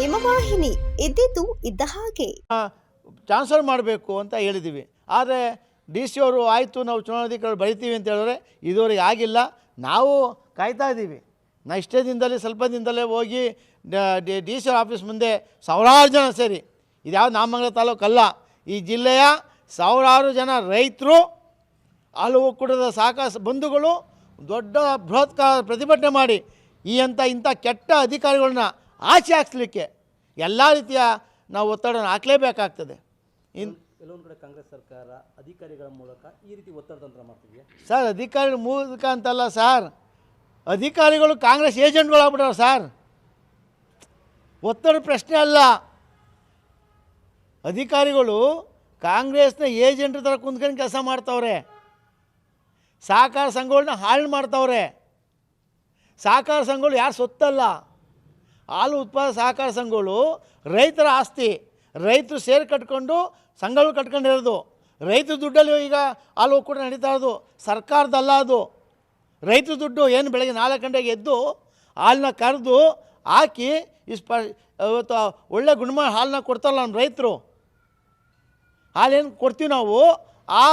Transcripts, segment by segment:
ಹಿಮವಾಹಿನಿ ಇದ್ದಿದ್ದು ಇದ್ದ ಹಾಗೆ ಟ್ರಾನ್ಸ್ಫರ್ ಮಾಡಬೇಕು ಅಂತ ಹೇಳಿದ್ದೀವಿ. ಆದರೆ ಡಿ ಸಿ ಅವರು ಆಯಿತು ನಾವು ಚುನಾವಣಾಧಿಕಾರಿ ಬರಿತೀವಿ ಅಂತ ಹೇಳಿದ್ರೆ ಇದುವರೆಗೆ ಆಗಿಲ್ಲ. ನಾವು ಕಾಯ್ತಾ ಇದ್ದೀವಿ. ಇಷ್ಟೇ ದಿನದಲ್ಲಿ ಸ್ವಲ್ಪ ದಿನದಲ್ಲೇ ಹೋಗಿ ಡಿ ಸಿ ಆಫೀಸ್ ಮುಂದೆ ಸಾವಿರಾರು ಜನ ಸೇರಿ, ಇದ್ಯಾವುದು ನಾಮಂಗಲ ತಾಲೂಕಲ್ಲ, ಈ ಜಿಲ್ಲೆಯ ಸಾವಿರಾರು ಜನ ರೈತರು, ಹಾಲು ಒಕ್ಕೂಟದ ಸಹಕಾರ ಬಂಧುಗಳು ದೊಡ್ಡ ಬೃಹತ್ ಪ್ರತಿಭಟನೆ ಮಾಡಿ ಇಂಥ ಕೆಟ್ಟ ಅಧಿಕಾರಿಗಳನ್ನ ಆಚೆ ಹಾಕ್ಸಲಿಕ್ಕೆ ಎಲ್ಲ ರೀತಿಯ ನಾವು ಒತ್ತಡ ಹಾಕಲೇಬೇಕಾಗ್ತದೆ. ಕೆಲವೊಂದು ಕಡೆ ಕಾಂಗ್ರೆಸ್ ಸರ್ಕಾರ ಅಧಿಕಾರಿಗಳ ಮೂಲಕ ಈ ರೀತಿ ಒತ್ತಡ ತಂತ್ರ ಮಾಡ್ತಿದೆಯಾ ಸರ್? ಅಧಿಕಾರಿಗಳ ಮೂಲಕ ಅಂತಲ್ಲ ಸರ್, ಅಧಿಕಾರಿಗಳು ಕಾಂಗ್ರೆಸ್ ಏಜೆಂಟ್ಗಳಾಗ್ಬಿಟ್ಟಾರೆ ಸರ್. ಒತ್ತಡ ಪ್ರಶ್ನೆ ಅಲ್ಲ, ಅಧಿಕಾರಿಗಳು ಕಾಂಗ್ರೆಸ್ನ ಏಜೆಂಟ್ರ ಥರ ಕುಂತ್ಕೊಂಡು ಕೆಲಸ ಮಾಡ್ತವ್ರೆ. ಸಹಕಾರ ಸಂಘಗಳನ್ನ ಹಾಳು ಮಾಡ್ತವ್ರೆ. ಸಹಕಾರ ಸಂಘಗಳು ಯಾರು ಸೊತ್ತಲ್ಲ. ಹಾಲು ಉತ್ಪಾದಕ ಸಹಕಾರ ಸಂಘಗಳು ರೈತರ ಆಸ್ತಿ. ರೈತರು ಸೇರಿ ಕಟ್ಕೊಂಡು ಸಂಘಗಳು ಕಟ್ಕೊಂಡಿರೋದು. ರೈತರ ದುಡ್ಡಲ್ಲಿ ಈಗ ಹಾಲು ಒಕ್ಕೂಟ ನಡೀತಾ ಇರೋದು, ಸರ್ಕಾರದಲ್ಲ ಅದು. ರೈತರ ದುಡ್ಡು ಏನು ಬೆಳಗ್ಗೆ 4 ಗಂಟೆಗೆ ಎದ್ದು ಹಾಲನ್ನ ಕರೆದು ಹಾಕಿ ಇವತ್ತು ಒಳ್ಳೆ ಗುಣಮಟ್ಟ ಹಾಲನ್ನ ಕೊಡ್ತಾರಲ್ಲ ನಮ್ಮ ರೈತರು. ಹಾಲೇನು ಕೊಡ್ತೀವಿ ನಾವು, ಆ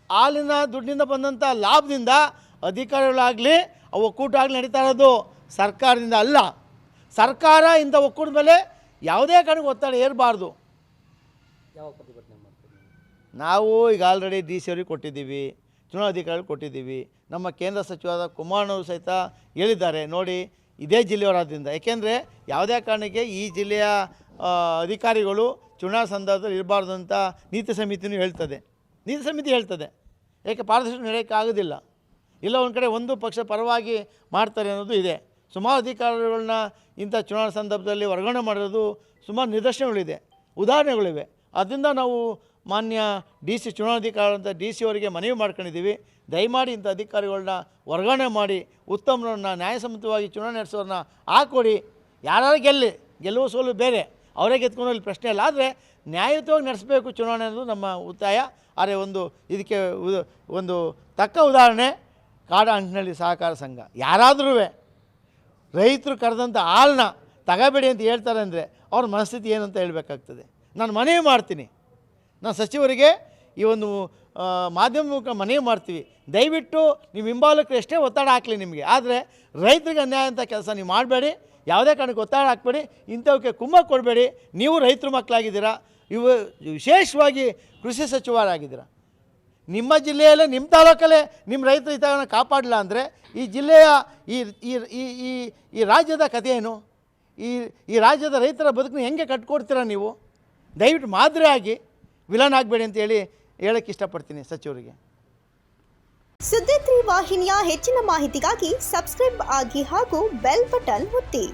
ಹಾಲಿನ ದುಡ್ಡಿಂದ ಬಂದಂಥ ಲಾಭದಿಂದ ಅಧಿಕಾರಿಗಳಾಗಲಿ ಒಕ್ಕೂಟ ಆಗಲಿ ನಡೀತಾ ಇರೋದು, ಸರ್ಕಾರದಿಂದ ಅಲ್ಲ. ಸರ್ಕಾರ ಇಂಥ ಒಕ್ಕೂಟದ ಮೇಲೆ ಯಾವುದೇ ಕಾರಣಕ್ಕೆ ಒತ್ತಡ ಏರಬಾರ್ದು. ಯಾವ ಪ್ರತಿಭಟನೆ ಮಾಡ್ತೀವಿ? ನಾವು ಈಗ ಆಲ್ರೆಡಿ ಡಿ ಸಿ ಅವ್ರಿಗೆ ಕೊಟ್ಟಿದ್ದೀವಿ, ಚುನಾವಣಾಧಿಕಾರಿಗಳು ಕೊಟ್ಟಿದ್ದೀವಿ. ನಮ್ಮ ಕೇಂದ್ರ ಸಚಿವರಾದ ಕುಮಾರಣ್ಣವರು ಸಹಿತ ಹೇಳಿದ್ದಾರೆ, ನೋಡಿ ಇದೇ ಜಿಲ್ಲೆಯವರಾದ್ದರಿಂದ. ಏಕೆಂದರೆ ಯಾವುದೇ ಕಾರಣಕ್ಕೆ ಈ ಜಿಲ್ಲೆಯ ಅಧಿಕಾರಿಗಳು ಚುನಾವಣಾ ಸಂದರ್ಭದಲ್ಲಿ ಇರಬಾರ್ದು ಅಂತ ನೀತಿ ಸಮಿತಿನೂ ಹೇಳ್ತದೆ. ನೀತಿ ಸಮಿತಿ ಹೇಳ್ತದೆ, ಏಕೆ ಪಾರದರ್ಶಕ ನಡೆಯೋಕ್ಕೆ ಆಗೋದಿಲ್ಲ. ಇಲ್ಲ ಒಂದು ಕಡೆ ಒಂದು ಪಕ್ಷ ಪರವಾಗಿ ಮಾಡ್ತಾರೆ ಅನ್ನೋದು ಇದೆ. ಸುಮಾರು ಅಧಿಕಾರಿಗಳನ್ನ ಇಂಥ ಚುನಾವಣಾ ಸಂದರ್ಭದಲ್ಲಿ ವರ್ಗಾವಣೆ ಮಾಡಿರೋದು ಸುಮಾರು ನಿದರ್ಶನಗಳಿದೆ, ಉದಾಹರಣೆಗಳಿವೆ. ಅದರಿಂದ ನಾವು ಮಾನ್ಯ ಡಿ ಸಿ ಚುನಾವಣಾಧಿಕಾರಿ ಅಂತ ಡಿ ಸಿ ಅವರಿಗೆ ಮನವಿ ಮಾಡ್ಕೊಂಡಿದ್ದೀವಿ, ದಯಮಾಡಿ ಇಂಥ ಅಧಿಕಾರಿಗಳನ್ನ ವರ್ಗಾವಣೆ ಮಾಡಿ ಉತ್ತಮರನ್ನ ನ್ಯಾಯಸಮ್ಮತವಾಗಿ ಚುನಾವಣೆ ನಡೆಸೋರನ್ನ ಹಾಕ್ಕೊಡಿ. ಯಾರು ಗೆಲ್ಲುವ ಸೋಲು ಬೇರೆ, ಅವರೇ ಗೆದ್ಕೊಂಡು ಪ್ರಶ್ನೆ ಇಲ್ಲ. ಆದರೆ ನ್ಯಾಯಯುತವಾಗಿ ನಡೆಸಬೇಕು ಚುನಾವಣೆ ಅನ್ನೋದು ನಮ್ಮ ಒತ್ತಾಯ. ಆದರೆ ಇದಕ್ಕೆ ಒಂದು ತಕ್ಕ ಉದಾಹರಣೆ ಕಾಡಾಂಟಿನಹಳ್ಳಿ ಸಹಕಾರ ಸಂಘ. ಯಾರಾದ್ರೂ ರೈತರು ಕರೆದಂಥ ಹಾಲನ್ನ ತಗೋಬೇಡಿ ಅಂತ ಹೇಳ್ತಾರೆ ಅಂದರೆ ಅವ್ರ ಮನಸ್ಥಿತಿ ಏನು ಅಂತ ಹೇಳಬೇಕಾಗ್ತದೆ. ನಾನು ಮನವಿ ಮಾಡ್ತೀನಿ, ನಾನು ಸಚಿವರಿಗೆ ಈ ಒಂದು ಮಾಧ್ಯಮ ಮೂಲಕ ಮನವಿ ಮಾಡ್ತೀವಿ, ದಯವಿಟ್ಟು ನೀವು ಹಿಂಬಾಲಕರು ಎಷ್ಟೇ ಒತ್ತಡ ಹಾಕಲಿ ನಿಮಗೆ, ಆದರೆ ರೈತರಿಗೆ ಅನ್ಯಾಯ ಅಂತ ಕೆಲಸ ನೀವು ಮಾಡಬೇಡಿ. ಯಾವುದೇ ಕಾರಣಕ್ಕೆ ಒತ್ತಡ ಹಾಕಬೇಡಿ, ಇಂಥವಕ್ಕೆ ಕುಮ್ಮ ಕೊಡಬೇಡಿ. ನೀವು ರೈತರ ಮಕ್ಕಳಾಗಿದ್ದೀರಾ, ವಿಶೇಷವಾಗಿ ಕೃಷಿ ಸಚಿವರಾಗಿದ್ದೀರಾ. ನಿಮ್ಮ ಜಿಲ್ಲೆಯಲ್ಲೇ ನಿಮ್ಮ ತಾಲೂಕಲ್ಲೇ ನಿಮ್ಮ ರೈತರ ಹಿತವನ್ನು ಕಾಪಾಡಲ್ಲ ಅಂದರೆ ಈ ಜಿಲ್ಲೆಯ ಈ ರಾಜ್ಯದ ಕಥೆ ಏನು? ಈ ರಾಜ್ಯದ ರೈತರ ಬದುಕನ್ನು ಹೆಂಗೆ ಕಟ್ಕೊಡ್ತೀರಾ ನೀವು? ದಯವಿಟ್ಟು ಮಾದರಿಯಾಗಿ ವಿಲನ್ ಆಗಬೇಡಿ ಅಂತ ಹೇಳಕ್ಕೆ ಇಷ್ಟಪಡ್ತೀನಿ ಸಚಿವರಿಗೆ. ಸುದ್ದಿ 3 ವಾಹಿನಿಯ ಹೆಚ್ಚಿನ ಮಾಹಿತಿಗಾಗಿ ಸಬ್ಸ್ಕ್ರೈಬ್ ಆಗಿ ಹಾಗೂ ಬೆಲ್ ಬಟನ್ ಒತ್ತಿ.